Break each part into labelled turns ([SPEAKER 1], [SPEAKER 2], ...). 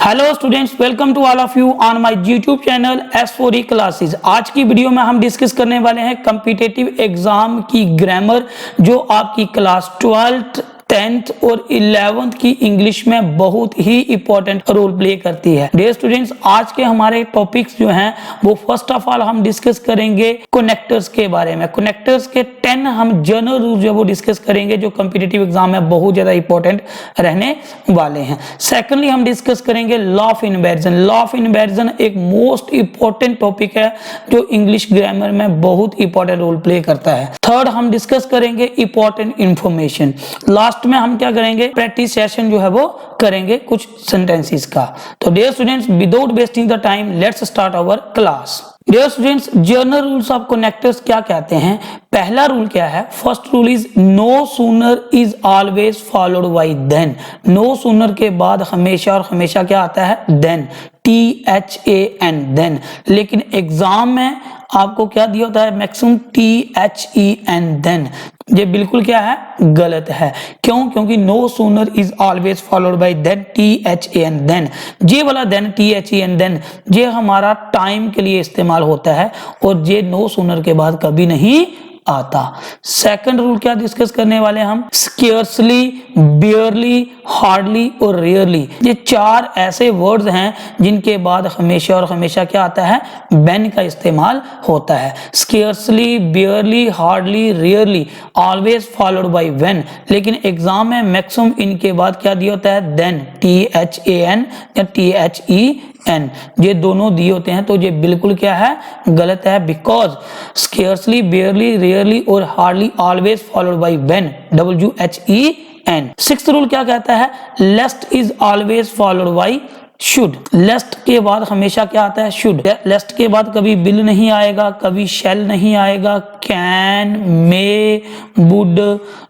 [SPEAKER 1] Hello students, welcome to all of you on my YouTube channel S4E classes. आज की video में हम discuss करने वाले हैं कॉम्पिटिटिव एग्जाम की ग्रामर, जो आपकी क्लास 12th 10th और 11th की इंग्लिश में बहुत ही इंपॉर्टेंट रोल प्ले करती है। डियर स्टूडेंट्स, आज के हमारे टॉपिक्स जो हैं वो फर्स्ट ऑफ ऑल हम डिस्कस करेंगे कनेक्टर्स के बारे में। कनेक्टर्स के 10 हम जनरल रूल जो वो डिस्कस करेंगे, जो कॉम्पिटिटिव एग्जाम में बहुत ज्यादा इंपॉर्टेंट रहने वाले हैं। सेकेंडली हम डिस्कस करेंगे law of inversion. Law of inversion एक मोस्ट इंपॉर्टेंट टॉपिक है जो इंग्लिश ग्रामर में बहुत इंपॉर्टेंट रोल प्ले करता है। थर्ड हम डिस्कस करेंगे इंपॉर्टेंट इंफॉर्मेशन। लास्ट में हम क्या करेंगे, प्रैक्टिस सेशन जो है वो करेंगे कुछ सेंटेंसेस का। तो dear students, without wasting the time let's start our class. Dear students, general rules of connectors क्या कहते हैं। पहला रूल क्या है, first rule is no sooner is always followed by than. No sooner के बाद हमेशा और हमेशा क्या आता है, देन, THAN, देन। लेकिन एग्जाम में आपको क्या दिया होता है, मैक्सिमम THEN, देन। ये बिल्कुल क्या है, गलत है। क्यों? क्योंकि no sooner is always followed by than, THAN, than. ये वाला देन, THAN, देन, ये हमारा टाइम के लिए इस्तेमाल होता है और ये नो सूनर के बाद कभी नहीं आता। सेकंड रूल क्या डिस्कस करने वाले हम, स्केर्सली, बियरली, हार्डली और रेयरली। ये चार ऐसे वर्ड्स हैं जिनके बाद हमेशा और हमेशा क्या आता है, व्हेन का इस्तेमाल होता है। Scarcely, barely, hardly, rarely, always followed by when. लेकिन एग्जाम में मैक्सिमम इनके बाद क्या दिया होता है, देन, THAN या THEN, ये दोनों दिए होते हैं। तो ये बिल्कुल क्या है, गलत है। बिकॉज स्केर्सली, बियरली, रेयरली और hardly always followed by when, WHEN। Sixth rule क्या कहता है, lest is always followed by should. Lest के बाद हमेशा क्या आता है, शुड। लेस्ट के बाद कभी विल नहीं आएगा, कभी शैल नहीं आएगा, कैन, मे, वुड,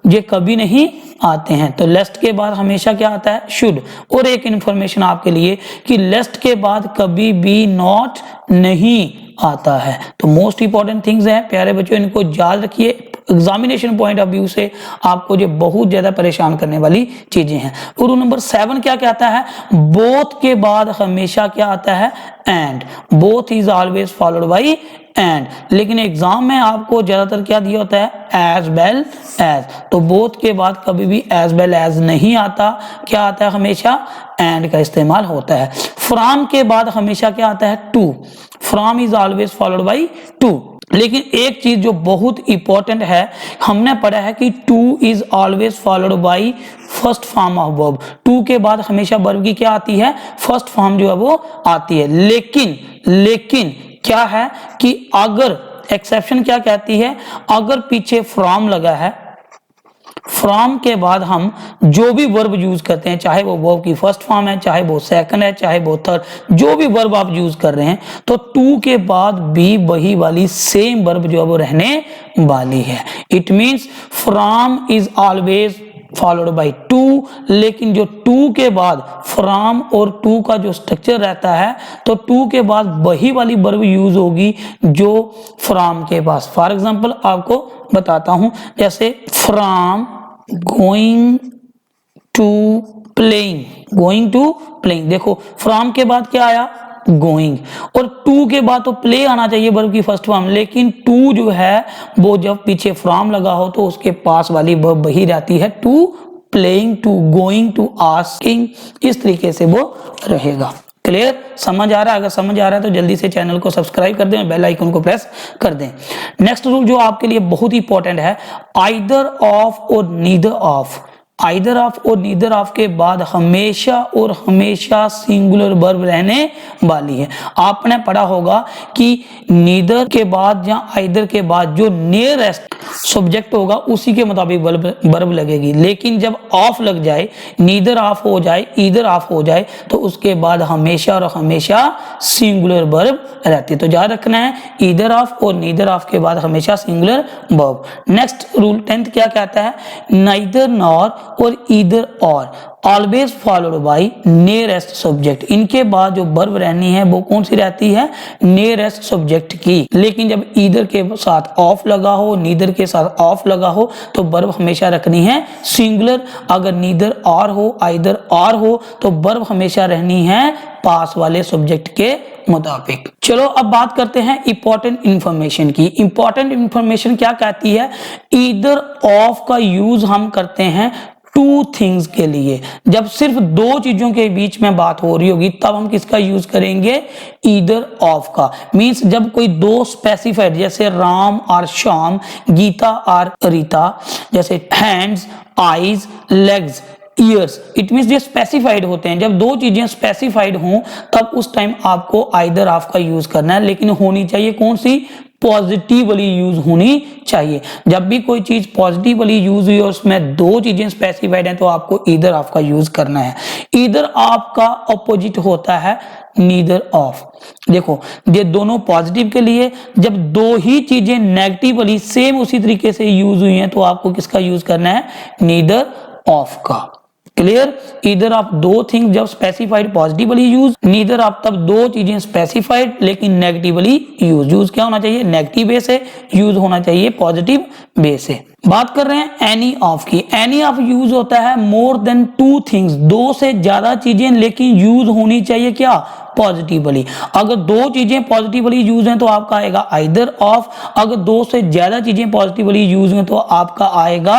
[SPEAKER 1] ये कभी नहीं आते हैं। तो लेस्ट के बाद हमेशा क्या आता है, शुड। और एक इंफॉर्मेशन आपके लिए कि लेस्ट के बाद कभी भी नॉट नहीं आता है। तो मोस्ट इंपॉर्टेंट थिंग्स हैं प्यारे बच्चों, इनको याद रखिए। एग्जामिनेशन पॉइंट ऑफ व्यू से आपको जो बहुत ज्यादा परेशान करने वाली चीजें हैं। रूल नंबर 7 क्या कहता है, बोथ के बाद हमेशा क्या आता है, and. Both is always followed bye and. लेकिन एग्जाम में आपको ज्यादातर क्या दिया होता है, एज वेल एज। तो बोथ के बाद कभी भी एज वेल एज नहीं आता, क्या आता है, हमेशा एंड का इस्तेमाल होता है। फ्रॉम के बाद हमेशा क्या आता है, to. From is always followed by to. लेकिन एक चीज जो बहुत इंपॉर्टेंट है, हमने पढ़ा है कि to is always followed by first form of verb. To के बाद हमेशा वर्ब की क्या आती है, फर्स्ट फॉर्म जो है वो आती है। लेकिन क्या है कि अगर एक्सेप्शन क्या कहती है, अगर पीछे फ्रॉम लगा है, फ्रॉम के बाद हम जो भी वर्ब यूज करते हैं, चाहे वो वर्ब की फर्स्ट फॉर्म है, चाहे वो सेकंड है, चाहे वो थर्ड, जो भी वर्ब आप यूज कर रहे हैं, तो टू के बाद भी वही वाली सेम वर्ब जो है वो रहने वाली है। It means from is always followed by to. लेकिन जो टू के बाद फ्रॉम और टू का जो स्ट्रक्चर रहता है, तो टू के बाद वही वाली वर्ब यूज होगी जो फ्रॉम के पास। फॉर एग्जांपल आपको बताता हूं, जैसे from going to playing, going to playing. देखो फ्रॉम के बाद क्या आया, गोइंग, और टू के बाद तो प्ले आना चाहिए वर्ब की फर्स्ट फॉर्म। लेकिन टू जो है वो जब पीछे फ्रॉम लगा हो तो उसके पास वाली वर्ब वही रहती है, to playing, to going, to asking, इस तरीके से वो रहेगा। क्लियर, समझ आ रहा है? अगर समझ आ रहा है तो जल्दी से चैनल को सब्सक्राइब कर दें और बेल आइकन को प्रेस कर दें। नेक्स्ट रूल जो आपके लिए बहुत इंपॉर्टेंट है, आइदर ऑफ और नीदर ऑफ। आइदर ऑफ और नीदर ऑफ के बाद हमेशा और हमेशा सिंगुलर वर्ब रहने वाली है। आपने पढ़ा होगा कि नीदर के बाद या आइदर के बाद जो नियरेस्ट सब्जेक्ट होगा उसी के मुताबिक वर्ब लगेगी। लेकिन जब ऑफ लग जाए, नीदर ऑफ हो जाए, ईदर ऑफ हो जाए, तो उसके बाद हमेशा और हमेशा सिंगुलर वर्ब रहती है। तो याद रखना है, ईदर ऑफ और नीदर ऑफ के बाद हमेशा singular verb. Next rule 10th क्या कहता है, नाइदर नॉर और ईदर और। Always followed by nearest subject. इनके बाद जो वर्ब रहनी है वो कौन सी रहती है, नियरेस्ट सब्जेक्ट की। लेकिन जब ईदर के साथ ऑफ लगा हो, नीदर के साथ ऑफ लगा हो तो वर्ब हमेशा रखनी है सिंगुलर। अगर नीदर और हो, आइदर और हो तो वर्ब हमेशा रहनी है पास वाले सब्जेक्ट के मुताबिक। चलो अब बात करते हैं इंपॉर्टेंट इंफॉर्मेशन की। इंपॉर्टेंट इंफॉर्मेशन क्या कहती है, ईदर ऑफ का यूज हम करते हैं टू थिंग्स के लिए। जब सिर्फ दो चीजों के बीच में बात हो रही होगी तब हम किसका यूज करेंगे, ईदर ऑफ का। मींस जब कोई दो स्पेसिफाइड, जैसे राम और श्याम, गीता और रीता, जैसे hands, eyes, legs, years, it means ये स्पेसिफाइड होते हैं। जब दो चीजें स्पेसिफाइड हों तब उस टाइम आपको आइदर ऑफ का यूज करना है, लेकिन होनी चाहिए कौन सी, पॉजिटिवली यूज होनी चाहिए। जब भी कोई चीज पॉजिटिवली यूज हुई और उसमें दो चीजें स्पेसिफाइड हैं तो आपको ईदर ऑफ का यूज करना है। ईदर ऑफ का ऑपोजिट होता है नीदर ऑफ। देखो ये दोनों पॉजिटिव के लिए, जब दो ही चीजें नेगेटिवली सेम उसी तरीके से यूज हुई हैं तो आपको किसका यूज करना है, नीदर ऑफ का। क्लियर, ईदर ऑफ दो थिंग जब specified positively use, neither of तब दो चीजें स्पेसिफाइड लेकिन नेगेटिवली यूज। यूज क्या होना चाहिए, नेगेटिव वे से, यूज होना चाहिए पॉजिटिव वे से। बात कर रहे हैं एनी ऑफ की। एनी ऑफ यूज होता है मोर देन टू थिंग्स, दो से ज्यादा चीजें लेकिन यूज होनी चाहिए क्या, पॉजिटिवली। अगर दो चीजें पॉजिटिवली यूज हैं तो आपका आएगा आइदर ऑफ। अगर दो से ज्यादा चीजें पॉजिटिवली यूज हैं तो आपका आएगा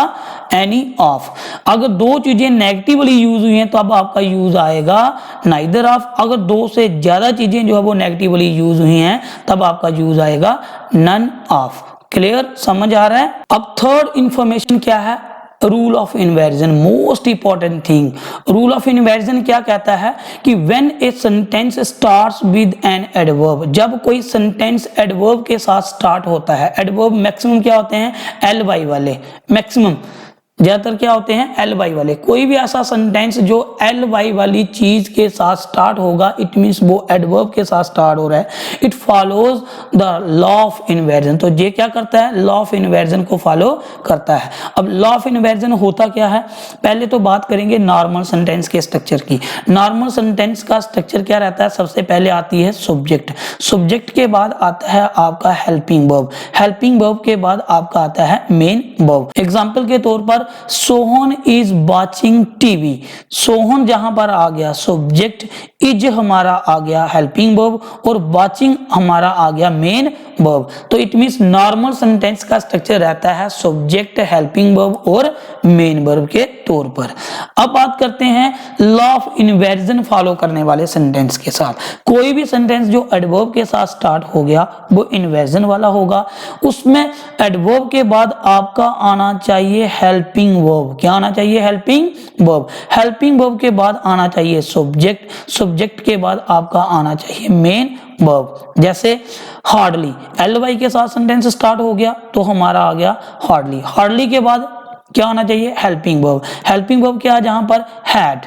[SPEAKER 1] एनी ऑफ। अगर दो चीजें नेगेटिवली यूज हुई हैं तो अब आपका यूज आएगा नाइदर ऑफ। अगर दो से ज्यादा चीजें जो है वो नेगेटिवली यूज हुई हैं तब आपका यूज आएगा नन ऑफ। क्लियर, समझ आ रहा है। अब थर्ड इंफॉर्मेशन क्या है, rule of inversion, most important thing. Rule of inversion क्या कहता है कि when a sentence starts with an adverb, जब कोई सेंटेंस एडवर्ब के साथ स्टार्ट होता है। एडवर्ब मैक्सिमम क्या होते हैं, एल वाई वाले, मैक्सिमम ज्यादातर क्या होते हैं, एल वाई वाले। कोई भी ऐसा सेंटेंस जो एल वाई वाली चीज के साथ स्टार्ट होगा इट मींस वो एडवर्ब के साथ स्टार्ट हो रहा है। It follows the law of inversion. तो ये क्या करता है, लॉ ऑफ इन्वर्जन को फॉलो करता है। अब लॉ ऑफ इन्वर्जन होता क्या है, पहले तो बात करेंगे नॉर्मल सेंटेंस के स्ट्रक्चर की। नॉर्मल सेंटेंस का स्ट्रक्चर क्या रहता है, सबसे पहले आती है सब्जेक्ट, सब्जेक्ट के बाद आता है आपका हेल्पिंग वर्ब, हेल्पिंग वर्ब के बाद आपका आता है मेन वर्ब। एग्जांपल के तौर पर Sohan is watching TV, Sohan जहां पर आ गया सब्जेक्ट, इज हमारा आ गया हेल्पिंग वर्ब और वॉचिंग हमारा आ गया मेन वर्ब। तो इट मींस नॉर्मल सेंटेंस का स्ट्रक्चर रहता है सब्जेक्ट, हेल्पिंग वर्ब और मेन वर्ब के तौर पर। अब बात करते हैं लॉ ऑफ इन्वर्जन फॉलो करने वाले सेंटेंस के साथ। कोई भी सेंटेंस जो एडवर्ब के साथ स्टार्ट हो गया वो इन्वर्जन वाला होगा। उसमें एडवर्ब के बाद आपका आना चाहिए हेल्पिंग वर्ब। क्या आना चाहिए, हेल्पिंग वर्ब। हेल्पिंग वर्ब के बाद आना चाहिए सब्जेक्ट, सब्जेक्ट के बाद आपका आना चाहिए मेन वर्ब। जैसे हार्डली, एल वाई के साथ सेंटेंस स्टार्ट हो गया तो हमारा आ गया हार्डली। हार्डली के बाद क्या आना चाहिए, हेल्पिंग वर्ब। हेल्पिंग वर्ब क्या है, जहां पर हैड,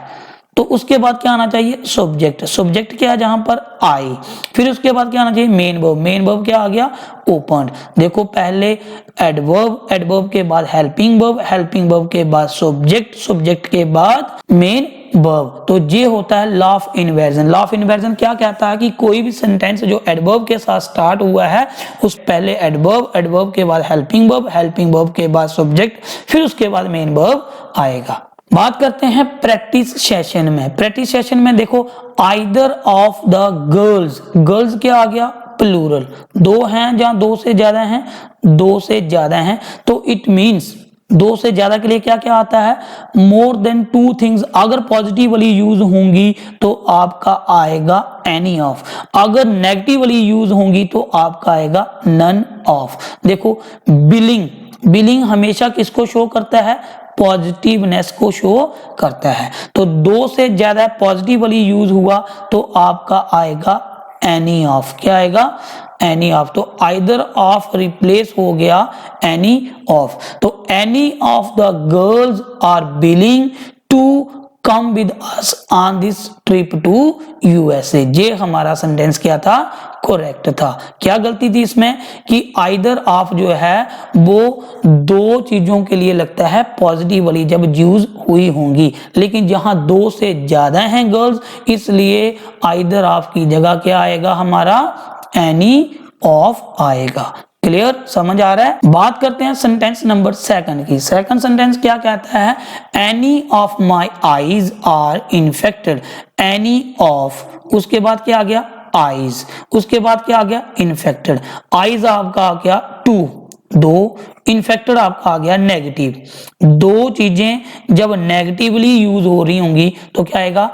[SPEAKER 1] तो उसके बाद क्या आना चाहिए सब्जेक्ट, सब्जेक्ट क्या है जहां पर आई। फिर उसके बाद क्या आना चाहिए मेन वर्ब, मेन वर्ब क्या आ गया ओपन। देखो पहले एडवर्ब, एडवर्ब के बाद हेल्पिंग वर्ब, हेल्पिंग वर्ब के बाद सब्जेक्ट, सब्जेक्ट के बाद मेन वर्ब। तो ये होता है law of inversion. Law of inversion क्या कहता है कि कोई भी सेंटेंस जो एडवर्ब के साथ स्टार्ट हुआ है उस पहले एडवर्ब, एडवर्ब के बाद हेल्पिंग वर्ब, हेल्पिंग वर्ब के बाद सब्जेक्ट, फिर उसके बाद मेन वर्ब आएगा। बात करते हैं प्रैक्टिस सेशन में। प्रैक्टिस सेशन में देखो either of the girls, girls क्या आ गया प्लूरल, दो हैं जहां दो से ज्यादा हैं, दो से ज्यादा हैं तो इट मींस दो से ज्यादा के लिए क्या क्या आता है, मोर देन टू थिंग्स। अगर पॉजिटिवली यूज होंगी तो आपका आएगा एनी ऑफ, अगर नेगेटिवली यूज होंगी तो आपका आएगा नन ऑफ। देखो बिलिंग, बिलिंग हमेशा किसको शो करता है, पॉजिटिवनेस को शो करता है। तो दो से ज्यादा पॉजिटिवली यूज हुआ तो आपका आएगा एनी ऑफ। क्या आएगा, एनी ऑफ। तो आइदर ऑफ रिप्लेस हो गया एनी ऑफ। तो any of the girls are willing to come with us on this trip to USA. ये हमारा सेंटेंस क्या था, करेक्ट था। क्या गलती थी इसमें कि आइदर ऑफ जो है वो दो चीजों के लिए लगता है पॉजिटिव वाली जब यूज हुई होंगी, लेकिन जहां दो से ज्यादा हैं गर्ल्स, इसलिए आइदर ऑफ की जगह क्या आएगा हमारा, एनी ऑफ आएगा। क्लियर, समझ आ रहा है। बात करते हैं सेंटेंस नंबर सेकंड की। सेकंड सेंटेंस क्या कहता है, any of my eyes are infected. Any of, उसके बाद क्या आ गया, आईज, उसके बाद क्या आ गया, इन्फेक्टेड। आईज आपका आ गया टू, दो, इन्फेक्टेड आपका आ गया नेगेटिव। दो चीजें जब नेगेटिवली यूज हो रही होंगी तो क्या आएगा,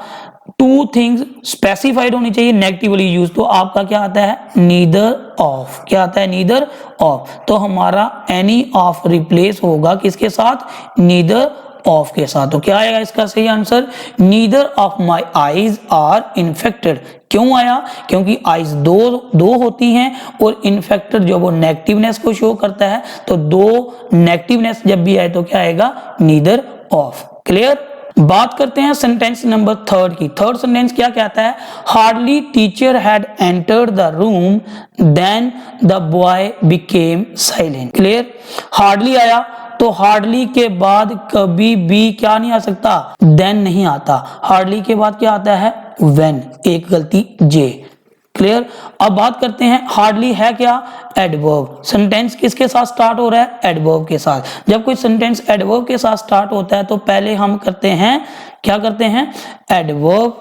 [SPEAKER 1] टू थिंग्स स्पेसिफाइड होनी चाहिए नेगेटिवली यूज, तो आपका क्या आता है, नीदर ऑफ। क्या आता है, नीदर ऑफ। तो हमारा एनी ऑफ रिप्लेस होगा किसके साथ, नीदर ऑफ के साथ। तो क्या आएगा इसका सही answer, neither of my eyes are infected. क्यों आया, क्योंकि आईज दो होती हैं और इन्फेक्टेड जो वो नेगेटिवनेस को शो करता है, तो दो नेगेटिवनेस जब भी आए तो क्या आएगा, नीदर ऑफ। क्लियर। बात करते हैं सेंटेंस नंबर थर्ड की। थर्ड सेंटेंस क्या कहता है, hardly teacher had entered the room then the boy became silent. Clear, hardly आया तो हार्डली के बाद कभी भी क्या नहीं आ सकता, देन नहीं आता। हार्डली के बाद क्या आता है, व्हेन, एक गलती जे। क्लियर। अब बात करते हैं हार्डली है क्या, एडवर्ब। सेंटेंस किसके साथ स्टार्ट हो रहा है, एडवर्ब के साथ। जब कोई सेंटेंस एडवर्ब के साथ स्टार्ट होता है तो पहले हम करते हैं, क्या करते हैं, एडवर्ब,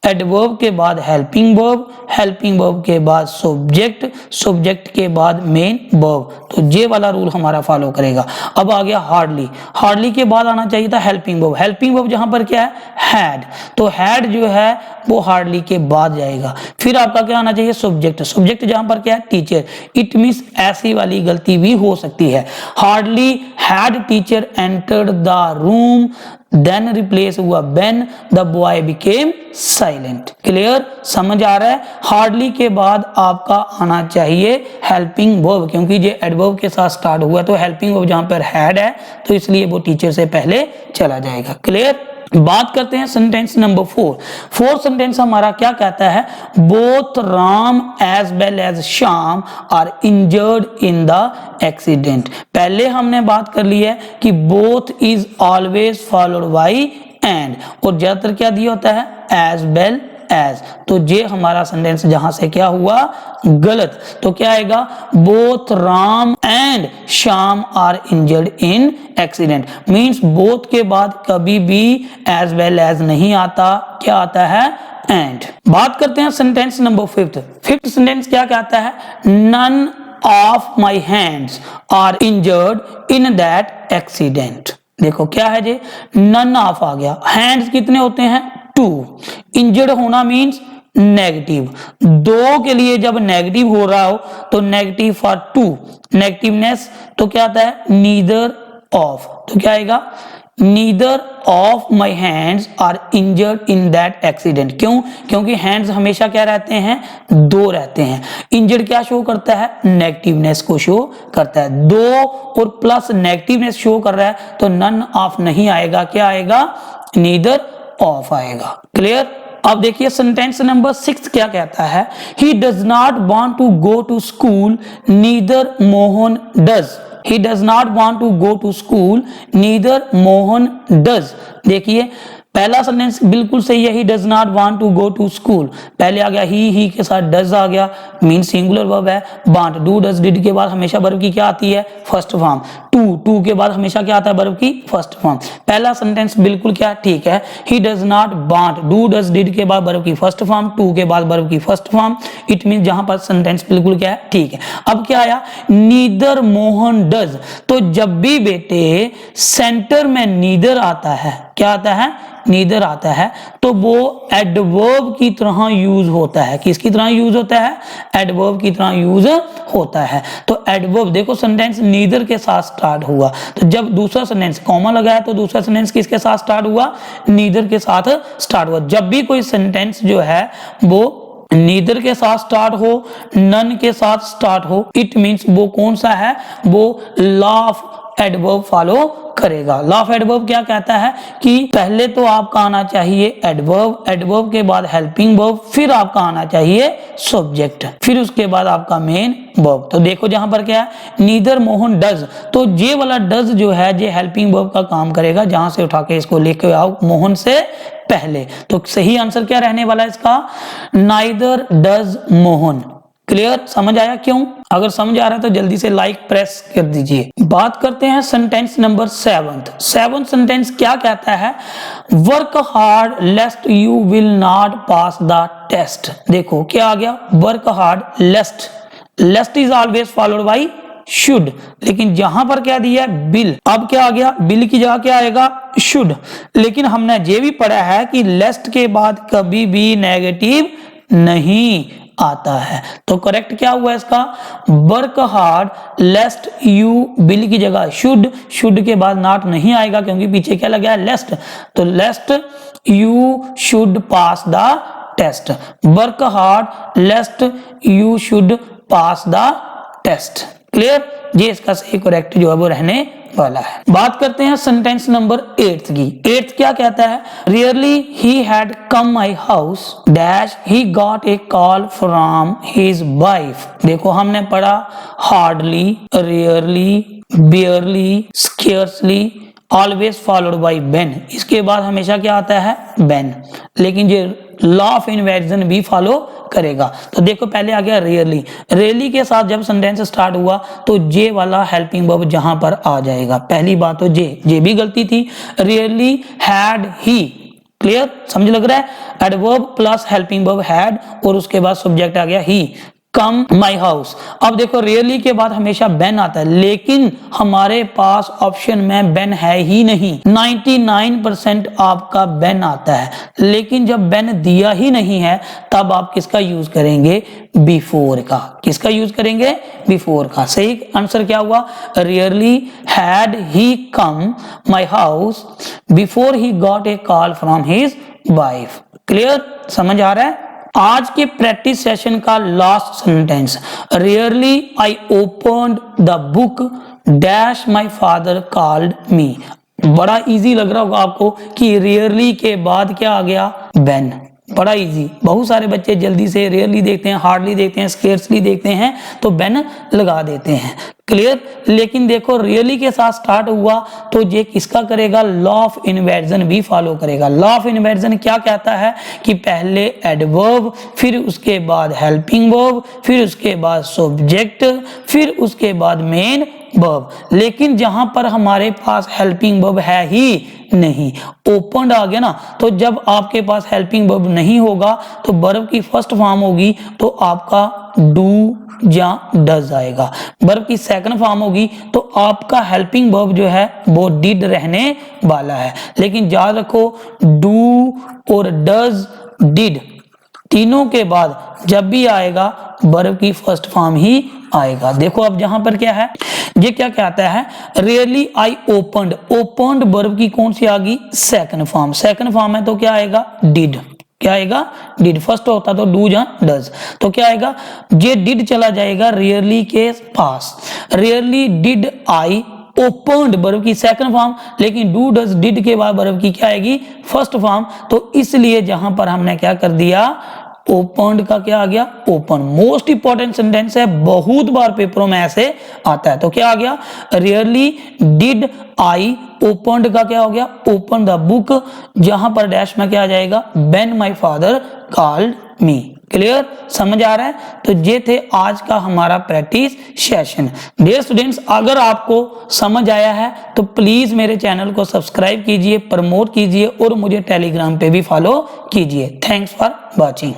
[SPEAKER 1] एडवर्ब के बाद हेल्पिंग वर्ब, हेल्पिंग वर्ब के बाद सब्जेक्ट, सब्जेक्ट के बाद मेन वर्ब। तो ये वाला रूल हमारा फॉलो करेगा। अब आ गया हार्डली, हार्डली के बाद आना चाहिए था हेल्पिंग वर्ब। हेल्पिंग वर्ब जहां पर क्या है, हैड, तो हैड जो है वो हार्डली के बाद जाएगा। फिर आपका क्या आना चाहिए, सब्जेक्ट, सब्जेक्ट जहां पर क्या है, टीचर। इट मींस ऐसी वाली गलती भी हो सकती है, hardly had teacher entered the room then replace हुआ when the boy became silent. Clear, समझ आ रहा है। हार्डली के बाद आपका आना चाहिए हेल्पिंग वर्ब, क्योंकि ये एडवर्ब के साथ स्टार्ट हुआ तो हेल्पिंग वर्ब जहां पर हैड है तो इसलिए वो टीचर से पहले चला जाएगा। क्लियर। बात करते हैं sentence number four. Fourth sentence हमारा क्या कहता है, both Ram as well as Shyam are injured in the accident. पहले हमने बात कर ली है कि both is always followed by and, और ज्यादातर क्या दिया होता है, एज वेल एज। तो ये हमारा सेंटेंस जहां से क्या हुआ, गलत। तो क्या आएगा, both Ram and Shyam are injured in accident. Means both के बाद कभी भी एज वेल एज नहीं आता, क्या आता है, एंड। बात करते हैं sentence number fifth. Fifth sentence क्या कहता है, none of my hands are injured in that accident. देखो क्या है जी, नन ऑफ आ गया, हैंड्स कितने होते हैं, टू। इंजर्ड होना मींस नेगेटिव, दो के लिए जब नेगेटिव हो रहा हो तो नेगेटिव फॉर टू, नेगेटिवनेस, तो क्या आता है, नीदर ऑफ। तो क्या आएगा, neither of my hands are injured in that accident. क्यों, क्योंकि हैंड्स हमेशा क्या रहते हैं, दो रहते हैं। इंजर्ड क्या शो करता है, नेगेटिवनेस को शो करता है। दो और प्लस नेगेटिवनेस शो कर रहा है तो नन ऑफ नहीं आएगा, क्या आएगा, नीदर ऑफ आएगा। क्लियर। अब देखिए सेंटेंस नंबर 6 क्या कहता है, he does not want to go to school neither Mohan does. He does not want to go to school neither Mohan does. देखिए पहला सेंटेंस बिल्कुल सही है, he does not want to go to school. पहले आ गया ही के साथ डज आ गया, मीन सिंगुलर वर्ब है। वांट, डू डज डिड के बाद हमेशा वर्ब की क्या आती है, फर्स्ट फॉर्म। टू के बाद हमेशा क्या आता है, वर्ब की फर्स्ट फॉर्म। पहला सेंटेंस बिल्कुल क्या ठीक है, he does not want, do does did के बाद वर्ब की फर्स्ट फॉर्म, टू के बाद वर्ब की फर्स्ट फॉर्म। इट मीन जहां पर सेंटेंस बिल्कुल क्या है, ठीक है। अब क्या आया, नीदर मोहन डज। तो जब भी बेटे सेंटर में नीदर आता है, क्या आता है, नीदर आता है, तो वो एडवर्ब की तरह यूज होता है। किसकी तरह यूज होता है, एडवर्ब की तरह यूज होता है। तो एडवर्ब देखो सेंटेंस नीदर के साथ स्टार्ट हुआ, तो जब दूसरा सेंटेंस कॉमा लगाया तो दूसरा सेंटेंस किसके साथ स्टार्ट हुआ, नीदर के साथ स्टार्ट हुआ। जब भी कोई सेंटेंस जो है वो नीदर के साथ स्टार्ट हो, नन के साथ स्टार्ट हो, इट मींस वो कौन सा है, वो लॉ ऑफ एडवर्ब फॉलो करेगा। लॉ ऑफ एडवर्ब क्या कहता है कि पहले तो आपका आना चाहिए एडवर्ब, एडवर्ब के बाद हेल्पिंग वर्ब, फिर आपका आना चाहिए सब्जेक्ट, फिर उसके बाद आपका मेन वर्ब। तो देखो जहां पर क्या है, नीदर मोहन डज, तो ये वाला डज जो है ये हेल्पिंग वर्ब का काम करेगा, जहां से उठा के इसको लेके आओ मोहन से पहले। तो सही आंसर क्या रहने वाला है इसका, नाइदर डज मोहन। क्लियर, समझ आया क्यों? अगर समझ आ रहा है तो जल्दी से लाइक प्रेस कर दीजिए। बात करते हैं सेंटेंस नंबर 7th सेंटेंस क्या कहता है, work hard lest you will not pass the test. देखो क्या आ गया, work hard, lest is always followed by should, लेकिन जहां पर क्या दिया है, बिल। अब क्या आ गया, बिल की जगह क्या आएगा, शुड। लेकिन हमने ये भी पढ़ा है कि लेस्ट के बाद कभी भी नेगेटिव नहीं आता है। तो करेक्ट क्या हुआ इसका, work hard lest you, bill की जगह शुड के बाद नॉट नहीं आएगा क्योंकि पीछे क्या लगा है, लेस्ट। तो lest you should pass the test, work hard lest you should pass the test. Clear, ये इसका सही करेक्ट जो है वो रहने वाला है। बात करते हैं सेंटेंस नंबर 8 की। 8 क्या कहता है, rarely he had come my house dash he got a call from his wife. देखो हमने पढ़ा hardly, rarely, barely, scarcely, always followed by Ben. इसके बाद हमेशा क्या आता है, बेन, लेकिन ये लॉ ऑफ इन्वर्जन भी फॉलो करेगा। तो देखो पहले आ गया रियली के साथ जब सेंटेंस स्टार्ट हुआ तो जे वाला हेल्पिंग वर्ब जहां पर आ जाएगा। पहली बात तो जे भी गलती थी, रियली हैड ही। क्लियर, समझ लग रहा है, adverb plus helping verb had और उसके बाद सब्जेक्ट आ गया ही, कम माई हाउस। अब देखो रियली के बाद हमेशा बेन आता है, लेकिन हमारे पास ऑप्शन में बेन है ही नहीं। 99% आपका बेन आता है, लेकिन जब बेन दिया ही नहीं है तब आप किसका यूज करेंगे, बिफोर का। किसका यूज करेंगे, बिफोर का। सही आंसर क्या हुआ, rarely had he come my house before he got a call from his wife. Clear, समझ आ रहा है। आज के प्रैक्टिस सेशन का last sentence, rarely I opened the book dash my father called me. बड़ा इजी लग रहा होगा आपको कि रियरली के बाद क्या आ गया, बेन। बड़ा इजी, बहुत सारे बच्चे जल्दी से रियरली देखते हैं, हार्डली देखते हैं, स्केर्सली देखते हैं तो बेन लगा देते हैं। क्लियर, लेकिन देखो रियली के साथ स्टार्ट हुआ तो ये किसका करेगा, लॉ ऑफ इन्वर्जन भी फॉलो करेगा। लॉ ऑफ इन्वर्जन क्या कहता है कि पहले एडवर्ब, फिर उसके बाद हेल्पिंग वर्ब, फिर उसके बाद सब्जेक्ट, फिर उसके बाद मेन वर्ब। लेकिन जहां पर हमारे पास हेल्पिंग वर्ब है ही नहीं, ओपन्ड आ गया ना, तो जब आपके पास हेल्पिंग वर्ब नहीं होगा तो वर्ब की फर्स्ट फॉर्म होगी तो आपका डू या डज आएगा। वर्ब की सेकंड फॉर्म होगी तो आपका हेल्पिंग वर्ब जो है वो डिड रहने वाला है। लेकिन याद रखो डू और डज, डिड तीनों के बाद जब भी आएगा वर्ब की फर्स्ट फॉर्म ही आएगा। देखो अब जहां पर क्या है, ये क्या कहता है, रियरली आई ओपन्ड, ओपन्ड वर्ब की कौन सी आ गई, सेकंड फॉर्म। सेकंड फॉर्म है तो क्या आएगा, डिड। क्या आएगा, डिड। फर्स्ट होता तो डू या डज, तो क्या आएगा, ये डिड चला जाएगा रियरली के पास। Rarely did I opened verb की सेकंड फॉर्म, लेकिन डू डज डिड के बाद वर्ब की क्या आएगी, फर्स्ट फॉर्म। तो इसलिए जहां पर हमने क्या कर दिया, ओपन्ड का क्या आ गया, ओपन। मोस्ट इंपॉर्टेंट सेंटेंस है, बहुत बार पेपरों में ऐसे आता है। तो क्या आ गया, रियरली डिड आई ओपन्ड का क्या हो गया, ओपन द बुक, जहां पर डैश में क्या आ जाएगा, when my father called me. Clear, समझ आ रहा है। तो ये थे आज का हमारा प्रैक्टिस सेशन। डियर स्टूडेंट्स, अगर आपको समझ आया है तो प्लीज मेरे चैनल को सब्सक्राइब कीजिए, प्रमोट कीजिए और मुझे टेलीग्राम पे भी फॉलो कीजिए। Thanks for watching.